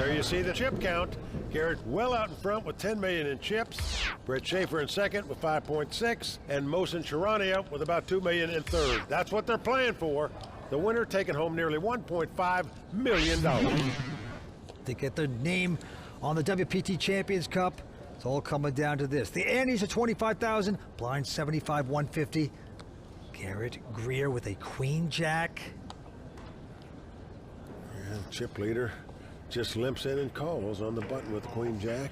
There you see the chip count. Garrett well out in front with 10 million in chips. Brett Shaffer in second with 5.6, and Mohsin Charania with about 2 million in third. That's what they're playing for. The winner taking home nearly $1.5 million. To get their name on the WPT Champions Cup, it's all coming down to this. The antes are 25,000, blind 75, 150. Garrett Greer with a queen jack. Yeah, chip leader just limps in and calls on the button with queen jack.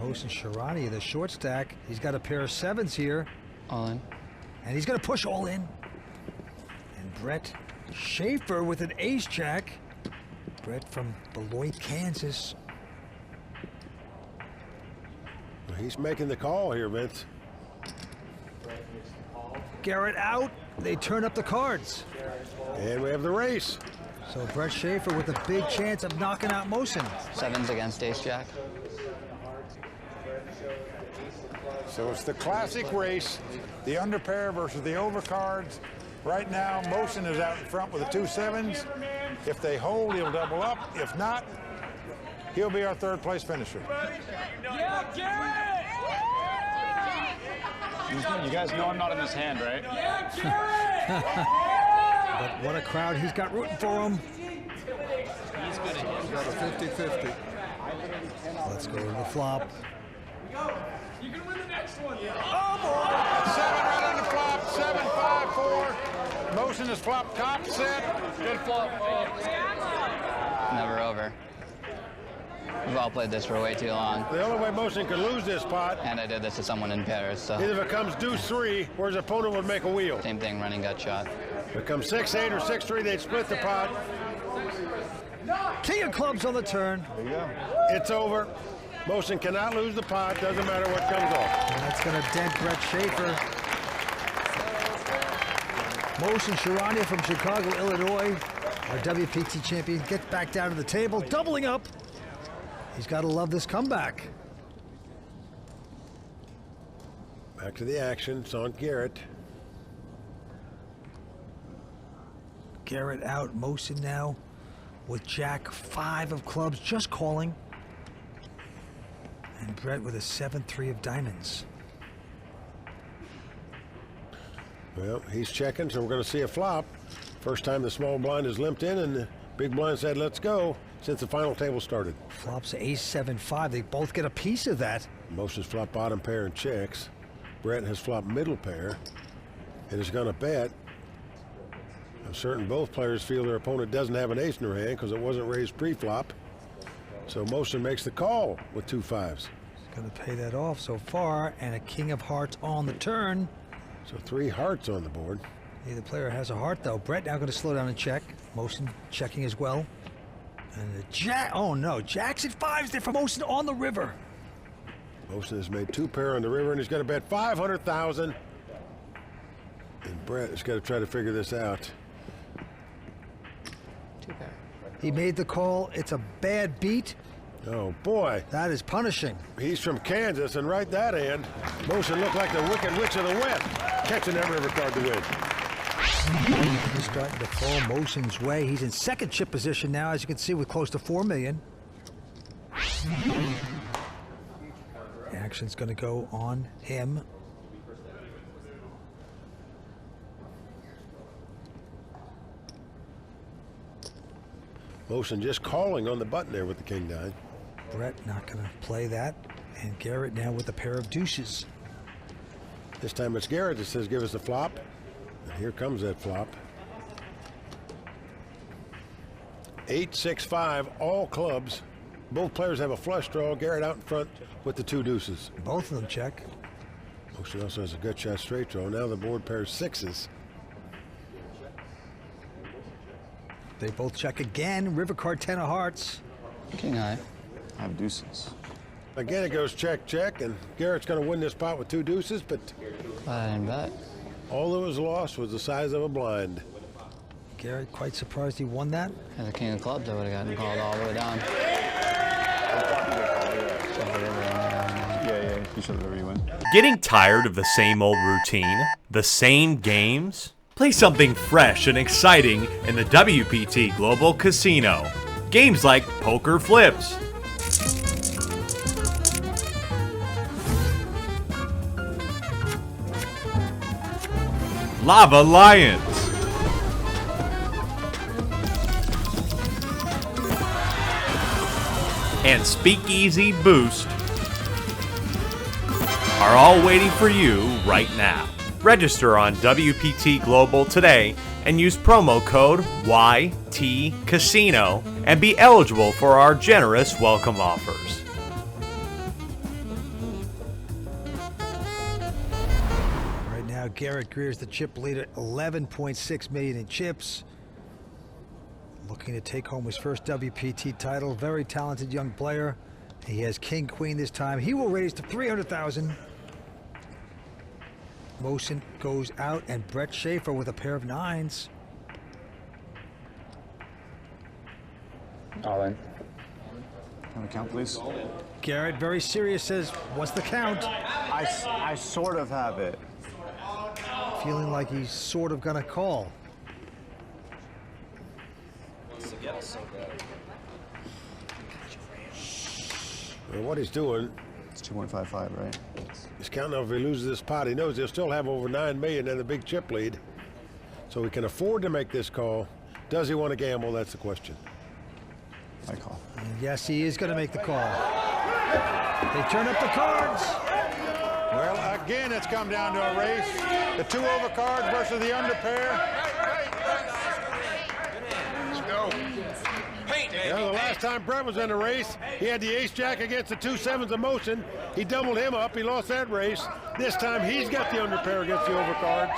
Mohsin Charania, the short stack. He's got a pair of sevens here. All in. And he's going to push all in. And Brett Shaffer with an ace jack. Brett from Beloit, Kansas. Well, he's making the call here, Vince. Garrett out. They turn up the cards. And we have the race. So Brett Shaffer with a big chance of knocking out Mohsin. Sevens against ace jack. So it's the classic race, the underpair versus the overcards. Right now, Mohsin is out in front with the 2 sevens. If they hold, he'll double up. If not, he'll be our third place finisher. Yeah, Garrett! You guys know I'm not in this hand, right? Yeah, Garrett! But what a crowd he's got rooting for him. He's good at He's got a 50-50. Let's go to the flop. You can win the next one. Oh, boy! 7 right on the flop, 7, 5, 4. Mohsin is flop top set. Good flop. Never over. We've all played this for way too long. The only way Mohsin could lose this pot, And I did this to someone in pairs, so. either if it comes deuce 3, or his opponent would make a wheel. Same thing, running gut shot. If it comes 6-8 or 6-3, they'd split the pot. King of clubs on the turn. There you go. It's over. Mohsin cannot lose the pot, doesn't matter what comes off. And that's going to dent Brett Shaffer. Mohsin Charania from Chicago, Illinois, our WPT champion, gets back down to the table, doubling up. He's got to love this comeback. Back to the action. It's on Garrett. Garrett out, Mohsin now with Jack 5 of clubs, just calling. And Brett with a 7-3 of diamonds. Well, he's checking, so we're going to see a flop. First time the small blind is limped in, and the big blind said, let's go, since the final table started. Flops ace 7-5. They both get a piece of that. Mohsin's flop bottom pair and checks. Brett has flopped middle pair and is going to bet. I'm certain both players feel their opponent doesn't have an ace in their hand because it wasn't raised pre-flop. So Mohsin makes the call with 2 5s. He's going to pay that off so far, and a king of hearts on the turn. So 3 hearts on the board. Neither player has a heart, though. Brett now going to slow down and check. Mohsin checking as well. And the jack, oh no, jacks and 5s there for Mohsin on the river. Mohsin has made 2 pair on the river, and he's going to bet 500,000. And Brett has got to try to figure this out. 2 pair. He made the call. It's a bad beat. Oh boy, That is punishing. he's from Kansas, and right that end, Mohsin looked like the Wicked Witch of the West, catching that river card to win. He's starting to fall Mohsin's way. He's in second chip position now, as you can see, with close to 4 million. The action's going to go on him. Mohsin just calling on the button there with the king-9. Brett not going to play that. And Garrett now with a pair of deuces. This time it's Garrett that says, give us a flop. And here comes that flop. 8, 6, 5, all clubs. Both players have a flush draw. Garrett out in front with the 2 deuces. Both of them check. Mohsin also has a good shot straight draw. Now the board pairs 6s. They both check again. River card 10 of hearts. King high. I have deuces. Again, it goes check, check, and Garrett's going to win this pot with 2 deuces, but I didn't bet. all that was lost was the size of a blind. Garrett quite surprised he won that. As a king of clubs, I would have gotten called all the way down. Yeah, you should whatever you win. Getting tired of the same old routine? The same games? Play something fresh and exciting in the WPT Global Casino. Games like poker flips, Lava Lions, and Speakeasy Boost are all waiting for you right now. Register on WPT Global today and use promo code YTCasino and be eligible for our generous welcome offers. Right now, Garrett Greer is the chip leader, 11.6 million in chips. Looking to take home his first WPT title. Very talented young player. He has King Queen this time. He will raise to 300,000. Mohsin goes out, and Brett Shaffer with a pair of 9s. All in. Can we count, please? Garrett, very serious, says, what's the count? I sort of have it. Feeling like he's sort of gonna call. And what he's doing, It's 2.55, right? he's counting if he loses this pot. He knows he'll still have over 9 million and a big chip lead. So he can afford to make this call. Does he want to gamble? That's the question. I call. And yes, he is gonna make the call. They turn up the cards. Well, again, it's come down to a race. The 2 overcards versus the under pair. Yeah, the last time Brett was in a race, he had the ace-jack against the 2-7s of Mohsin. He doubled him up. He lost that race. This time, he's got the under pair against the overcards.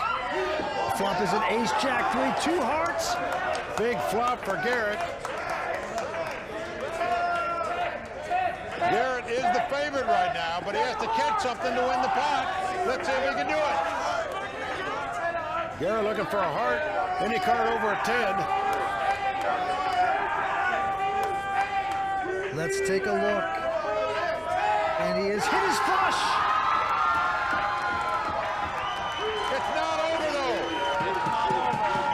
Flop is an ace-jack 3, 2 hearts. Big flop for Garrett. Garrett is the favorite right now, but he has to catch something to win the pot. Let's see if he can do it. Garrett looking for a heart. Any card over a 10. Let's take a look. And he has hit his flush. It's not over, though.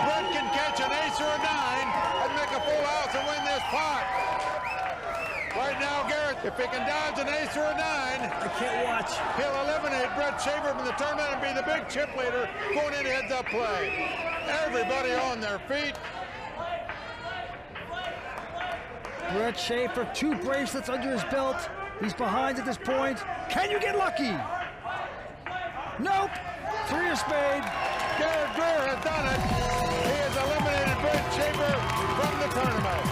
Brett can catch an ace or a 9 and make a full house and win this pot. Right now, Garrett, if he can dodge an ace or a 9, I can't watch. he'll eliminate Brett Shaffer from the tournament and be the big chip leader going into heads-up play. Everybody on their feet. Brett Shaffer, 2 bracelets under his belt. He's behind at this point. Can you get lucky? Nope. 3 of spade. Garrett Greer has done it. He has eliminated Brett Shaffer from the tournament.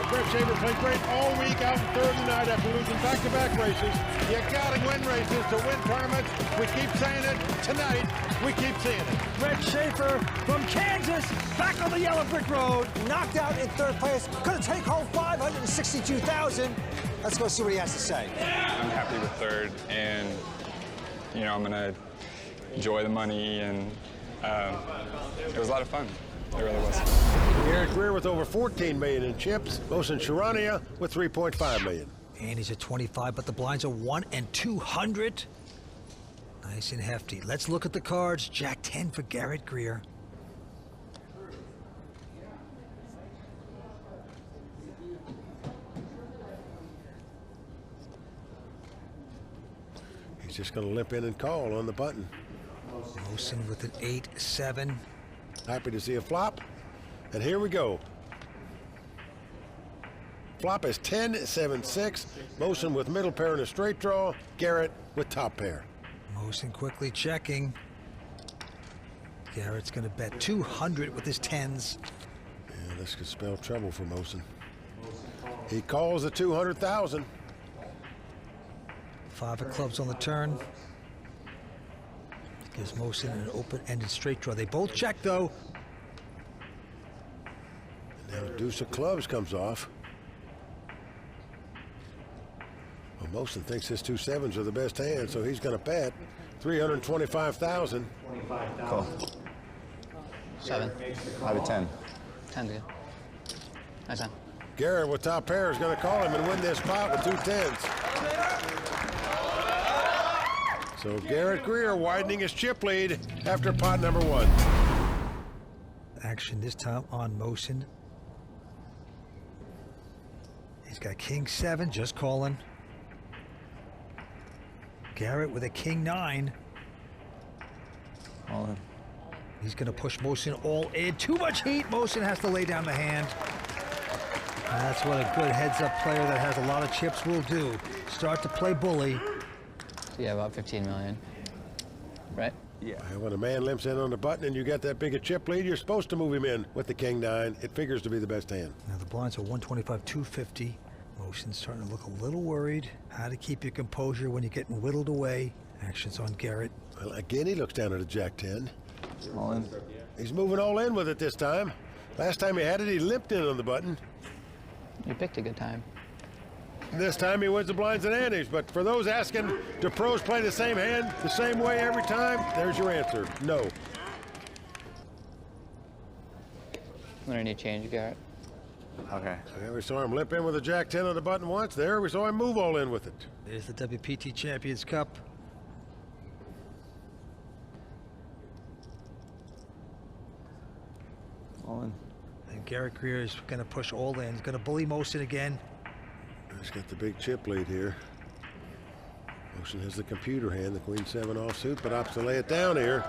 Brett Shaffer played great all week out in Thursday night after losing back-to-back races. You gotta win races to win tournaments. We keep saying it. Tonight, we keep seeing it. Brett Shaffer from Kansas, back on the yellow brick road. Knocked out in 3rd place. Gonna take home 562,000. Let's go see what he has to say. I'm happy with 3rd, and I'm gonna enjoy the money, and it was a lot of fun. It really was. Garrett Greer with over 14 million in chips. Mohsin Charania with 3.5 million. And he's at 25, but the blinds are 1 and 200. Nice and hefty. Let's look at the cards. Jack 10 for Garrett Greer. He's just going to limp in and call on the button. Mohsin with an 8-7. Happy to see a flop. And here we go. Flop is 10-7-6. Mohsin with middle pair and a straight draw. Garrett with top pair. Mohsin quickly checking. Garrett's going to bet 200 with his 10s. Yeah, this could spell trouble for Mohsin. He calls the 200,000. 5 of clubs on the turn. Gives Mohsin an open-ended straight draw. They both check, though. Now deuce of clubs comes off. Well, Mohsin thinks his 2-7s are the best hand, so he's going to bet 325,000. Call. 7. I have a 10. 10's good. Nice 10. Garrett with top pair is going to call him and win this pot with 2 10s. So Garrett Greer widening his chip lead after pot number 1. Action this time on Mohsin. He's got king 7, just calling. Garrett with a king 9. All in. He's going to push Mohsin all in. Too much heat. Mohsin has to lay down the hand. And that's what a good heads-up player that has a lot of chips will do. Start to play bully. So yeah, about 15 million. Right? Yeah. And when a man limps in on the button and you got that big a chip lead, you're supposed to move him in with the king 9. It figures to be the best hand. Now the blinds are 125, 250. Mohsin's starting to look a little worried. How to keep your composure when you're getting whittled away. Action's on Garrett. Well, again, he looks down at a jack 10. All in. He's moving all in with it this time. Last time he had it, he limped in on the button. You picked a good time. This time he wins the blinds and antes, but for those asking, do pros play the same hand the same way every time? There's your answer, no. Learn any change, Garrett? Okay. Yeah, we saw him limp in with a jack 10 on the button once. There, we saw him move all in with it. There's the WPT Champions Cup. All in. And Garrett Greer is going to push all in. He's going to bully Mohsin again. He's got the big chip lead here. Mohsin has the computer hand, the queen 7 offsuit, but opts to lay it down here.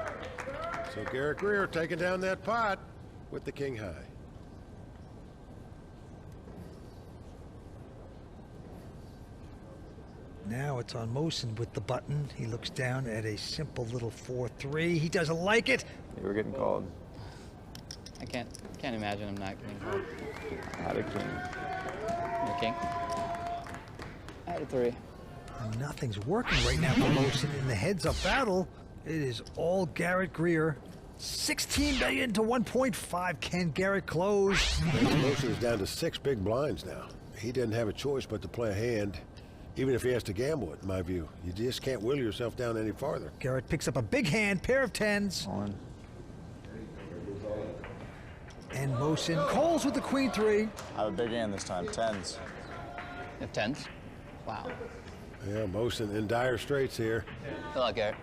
So Garrett Greer taking down that pot with the king high. Now it's on Mohsin with the button. He looks down at a simple little 4-3. He doesn't like it. They were getting called. I can't imagine him not getting called. I had a king. Your king? I had a 3. And nothing's working right now for Mohsin in the heads-up battle. It is all Garrett Greer. 16 million to 1.5. Can Garrett close? Mohsin is down to 6 big blinds now. He doesn't have a choice but to play a hand, even if he has to gamble it, in my view. You just can't will yourself down any farther. Garrett picks up a big hand, pair of 10s. All in. And Mohsin calls with the queen 3. I have a big hand this time. 10s. You have 10s? Wow. Yeah, Mohsin in dire straits here. Good luck, Garrett.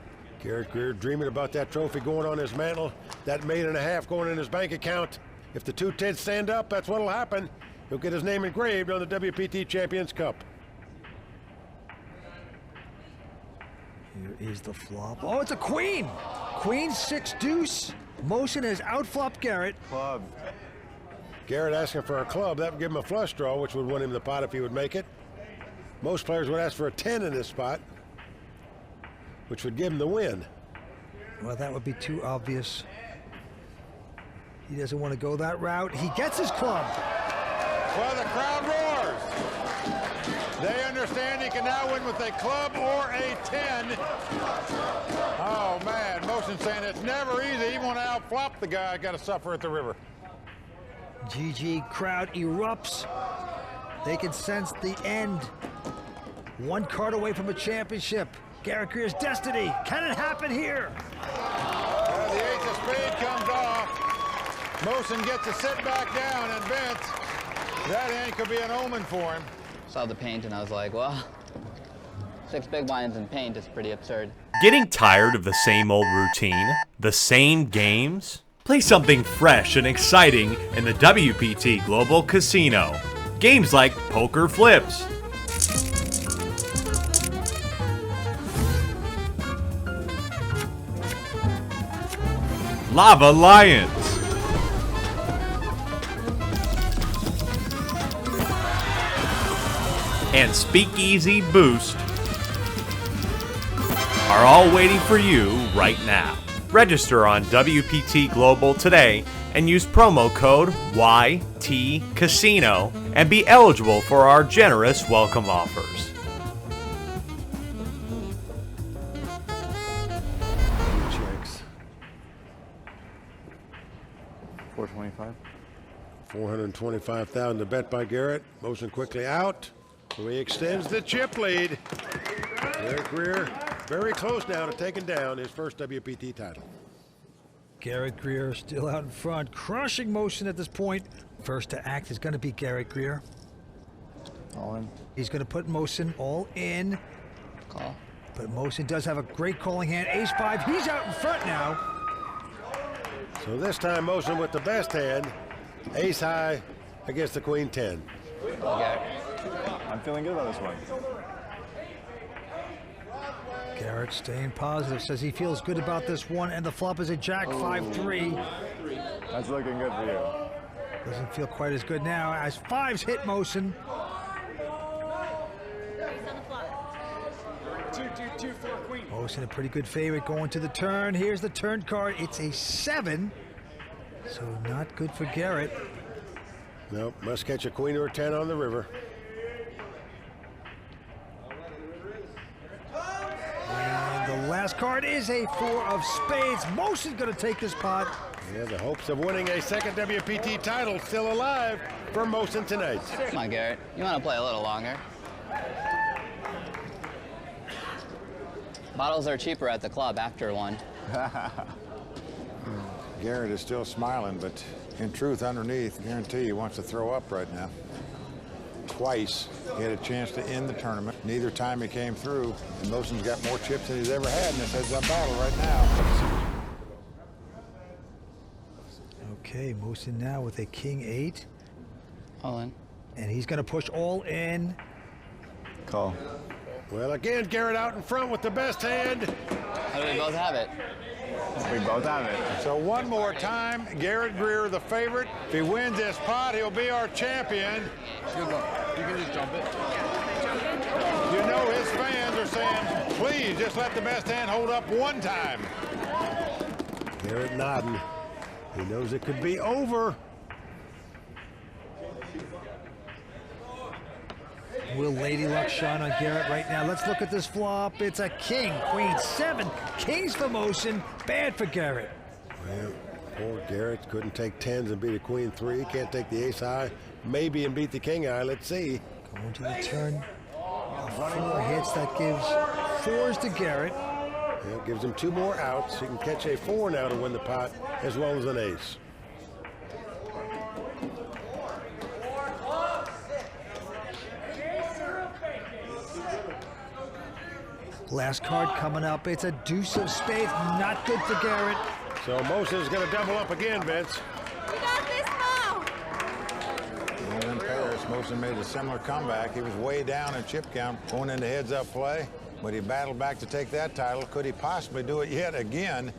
Garrett Greer dreaming about that trophy going on his mantle, that $1.5 million going in his bank account. If the 2 10s stand up, that's what'll happen. He'll get his name engraved on the WPT Champions Cup. Here is the flop. Oh, it's a queen! Queen 6 deuce. Mohsin has outflopped Garrett. Club. Garrett asking for a club, that would give him a flush draw, which would win him the pot if he would make it. Most players would ask for a 10 in this spot, which would give him the win. Well, that would be too obvious. He doesn't want to go that route. He gets his club. Well, the crowd roars. They understand he can now win with a club or a 10. Oh, man. Mohsin saying it's never easy. Even when I outflop the guy, I got to suffer at the river. GG crowd erupts. They can sense the end. 1 card away from a championship. Garrett Greer's destiny. Can it happen here? The ace of spade comes off. Mohsin gets to sit back down, and Vince, that hand could be an omen for him. Saw the paint and I was like, well, 6 big blinds in paint is pretty absurd. Getting tired of the same old routine? The same games? Play something fresh and exciting in the WPT Global Casino. Games like Poker Flips, Lava Lions, and Speakeasy Boost are all waiting for you right now. Register on WPT Global today and use promo code YTCasino and be eligible for our generous welcome offers. Checks. 425. 425,000 to bet by Garrett. Mohsin quickly out. So he extends the chip lead. Garrett Greer very close now to taking down his first WPT title. Garrett Greer still out in front, crushing Mohsin at this point. First to act is going to be Garrett Greer. All in. He's going to put Mohsin all in. Call. But Mohsin does have a great calling hand. Ace-5, he's out in front now. So this time Mohsin with the best hand. Ace high against the queen 10. Garrett. I'm feeling good about this one. Garrett staying positive, says he feels good about this one, and the flop is a jack 5-3. That's looking good for you. Doesn't feel quite as good now as fives hit Mohsin. 2-2-2 for queen. Mohsin a pretty good favorite going to the turn. Here's the turn card. It's a 7, so not good for Garrett. Nope, must catch a queen or a 10 on the river. And the last card is a 4 of spades. Mohsin's going to take this pot. Yeah, the hopes of winning a second WPT title still alive for Mohsin tonight. Come on, Garrett. You want to play a little longer? Bottles are cheaper at the club after one. Garrett is still smiling, but in truth, underneath, I guarantee he wants to throw up right now. Twice, he had a chance to end the tournament. Neither time he came through, and Mohsin's got more chips than he's ever had in this heads-up battle right now. Okay, Mohsin now with a king 8. All in. And he's going to push all in. Call. Well, again, Garrett out in front with the best hand. How do we both have it? We both have it. So one more time, Garrett Greer, the favorite. If he wins this pot, he'll be our champion. Good luck. You can just jump it. You know his fans are saying, please just let the best hand hold up one time. Garrett nodding. He knows it could be over. Will Lady Luck shine on Garrett right now? Let's look at this flop. It's a king, queen 7. Kings for Mohsin. Bad for Garrett. Well, poor Garrett couldn't take 10s and beat a queen 3. Can't take the ace high, maybe, and beat the king high. Let's see. Going to the turn. 4 hits. That gives 4s to Garrett. Yeah, gives him 2 more outs. He can catch a 4 now to win the pot, as well as an ace. Last card coming up. It's a deuce of spades. Not good for Garrett. So Mohsin's going to double up again, Vince. We got this now. And in Paris, Mohsin made a similar comeback. He was way down in chip count going into heads-up play, but he battled back to take that title. Could he possibly do it yet again?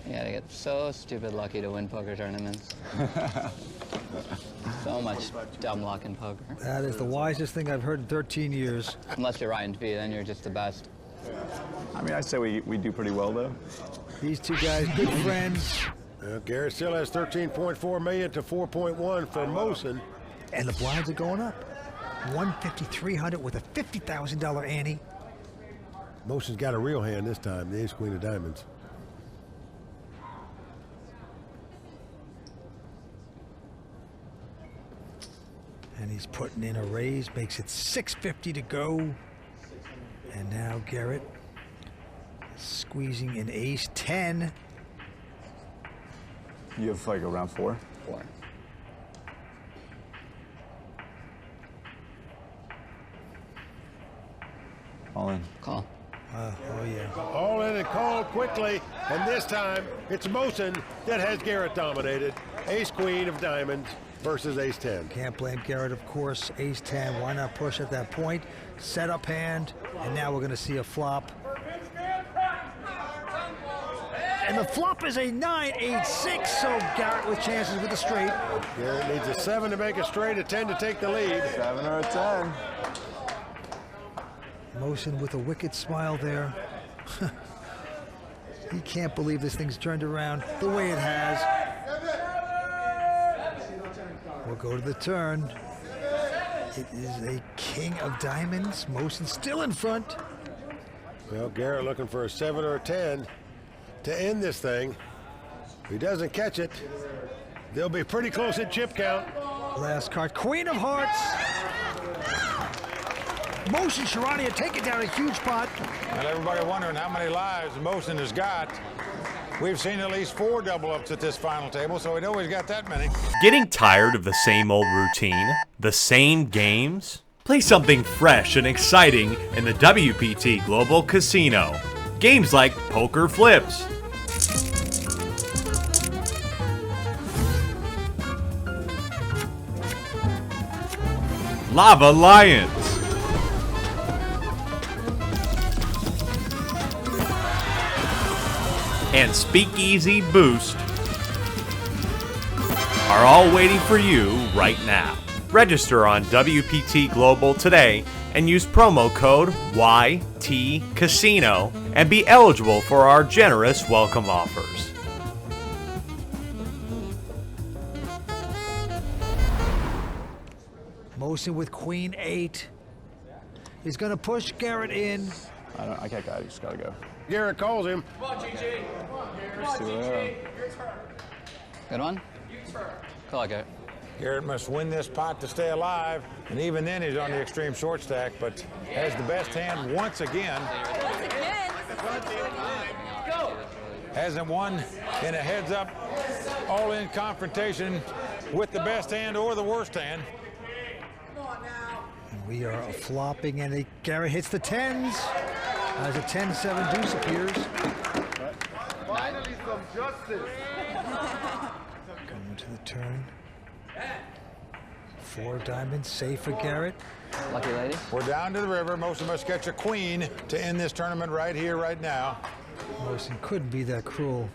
You gotta get so stupid lucky to win poker tournaments. So much dumb luck in poker. That is the wisest thing I've heard in 13 years. Unless you're Ryan Fee, then you're just the best. I mean, I'd say we do pretty well, though. These two guys, good friends. Garrett still has 13.4 million to 4.1 for Mohsin. And the blinds are going up. 150-300 with a $50,000 ante. Mohsin's got a real hand this time, the ace queen of diamonds. And he's putting in a raise, makes it $650 to go. And now Garrett squeezing an ace 10. You have like around 4? 4. All in. Call. Oh yeah. All in and called quickly, and this time it's Mohsin that has Garrett dominated. Ace queen of diamonds versus ace 10. Can't blame Garrett, of course. Ace 10, why not push at that point? Set up hand, and now we're gonna see a flop. And the flop is a 9-8-6, so Garrett with chances with the straight. Garrett needs a 7 to make a straight, a 10 to take the lead. 7 or a 10. Mohsin with a wicked smile there. He can't believe this thing's turned around the way it has. We'll go to the turn. It is a king of diamonds. Mohsin still in front. Well, Garrett looking for a 7 or a 10 to end this thing. If he doesn't catch it, they'll be pretty close at chip count. Last card, Queen of Hearts. Mohsin Charania taking down a huge pot. And everybody wondering how many lives Mohsin has got. We've seen at least 4 double-ups at this final table, so we know he's got that many. Getting tired of the same old routine? The same games? Play something fresh and exciting in the WPT Global Casino. Games like Poker Flips, Lava Lions, and Speakeasy Boost are all waiting for you right now. Register on WPT Global today and use promo code YTCasino and be eligible for our generous welcome offers. Mohsin with queen 8. He's going to push Garrett in. I can't guide. You just gotta go. Garrett calls him. Let's see what I Good one? Cool, I it. Garrett must win this pot to stay alive, and even then he's on the extreme short stack, but has the best hand once again. Hasn't won in a heads-up, all-in confrontation with the best hand or the worst hand. And we are flopping, and Garrett hits the 10s as a 10-7 deuce appears. Finally some justice. Coming to the turn. 4 diamonds, safe for Garrett. Lucky lady. We're down to the river. Mohsin must catch a queen to end this tournament right here, right now. Mohsin couldn't be that cruel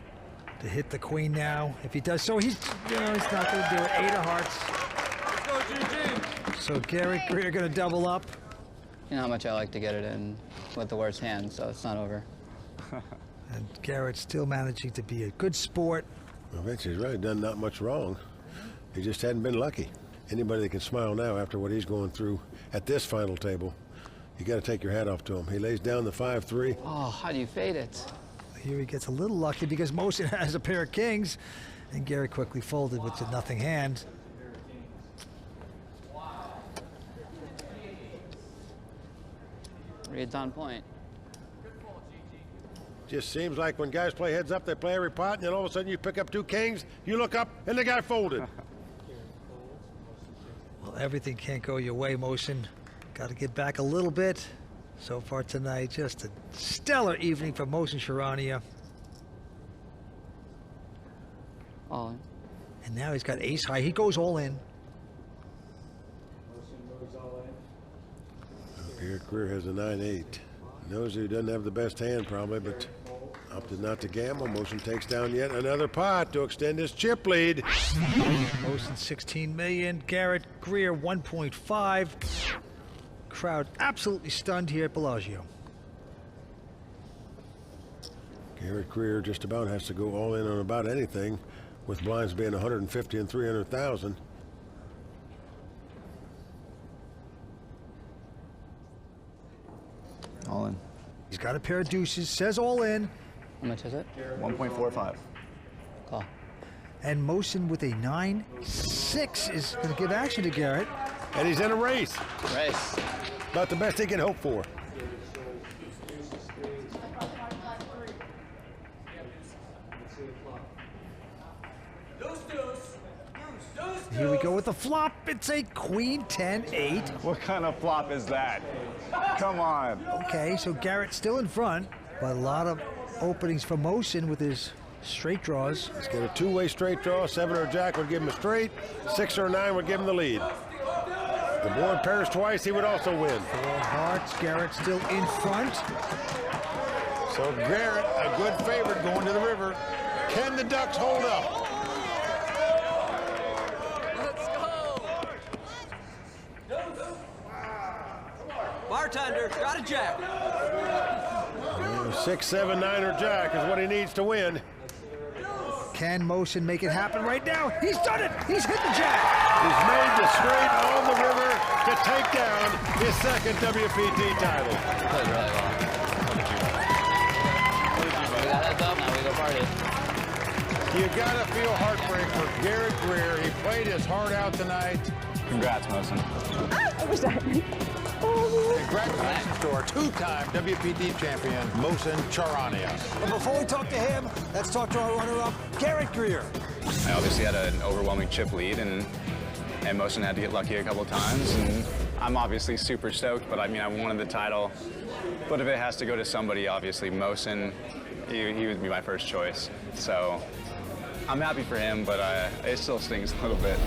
to hit the queen now. If he does so, he's not going to do it. 8 of hearts. Let's go, GG. So Garrett Greer going to double up. You know how much I like to get it in with the worst hand, so it's not over. And Garrett still managing to be a good sport. Well, Vince, he's really done not much wrong. He just hadn't been lucky. Anybody that can smile now after what he's going through at this final table, you got to take your hat off to him. He lays down the 5-3. Oh, how do you fade it? Here he gets a little lucky because Mohsin has a pair of kings, and Garrett quickly folded with the nothing hand. Reed's on point. Just seems like when guys play heads up, they play every pot, and then all of a sudden you pick up 2 kings, you look up, and the guy folded. Well, everything can't go your way, Mohsin. Got to get back a little bit. So far tonight, just a stellar evening for Mohsin Charania. All in. And now he's got ace high. He goes all in. Garrett Greer has a 9-8. Knows he doesn't have the best hand probably, but opted not to gamble. Mohsin takes down yet another pot to extend his chip lead. Mohsin 16 million. Garrett Greer 1.5. Crowd absolutely stunned here at Bellagio. Garrett Greer just about has to go all in on about anything, with blinds being 150 and 300,000. All in. He's got a pair of deuces, says all in. How much is it? 1.45. Call. And Mohsin with a 9-6 is going to give action to Garrett. And he's in a race. Race. About the best he can hope for. Here we go with the flop. It's a queen 10-8. What kind of flop is that? Come on. Okay, so Garrett's still in front, but a lot of openings for Mohsin with his straight draws. Let's get a 2-way straight draw. 7 or jack would give him a straight. 6 or 9 would give him the lead. If the board pairs twice, he would also win. 4 hearts. Garrett still in front. So Garrett, a good favorite going to the river. Can the Ducks hold up? Let's go. Bartender, got a jack. 6, 7, 9 or jack is what he needs to win. Can Mohsin make it happen right now? He's done it. He's hit the jack. He's made the straight on the river to take down his second WPT title. Played really well. We got heads up, now we go party. You gotta feel heartbreak for Garrett Greer. He played his heart out tonight. Congrats, Mohsin. Congratulations to our 2-time WPT champion, Mohsin Charania. But before we talk to him, let's talk to our runner-up, Garrett Greer. I obviously had an overwhelming chip lead, and Mohsin had to get lucky a couple times. And I'm obviously super stoked, but I mean, I wanted the title. But if it has to go to somebody, obviously Mohsin, he would be my first choice. So I'm happy for him, but it still stings a little bit.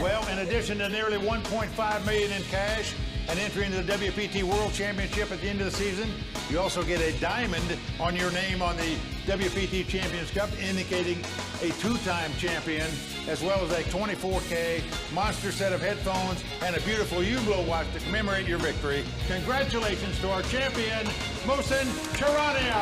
Well, in addition to nearly $1.5 million in cash, an entry into the WPT World Championship at the end of the season. You also get a diamond on your name on the WPT Champions Cup, indicating a two-time champion, as well as a 24K monster set of headphones and a beautiful Hublot watch to commemorate your victory. Congratulations to our champion, Mohsin Charania.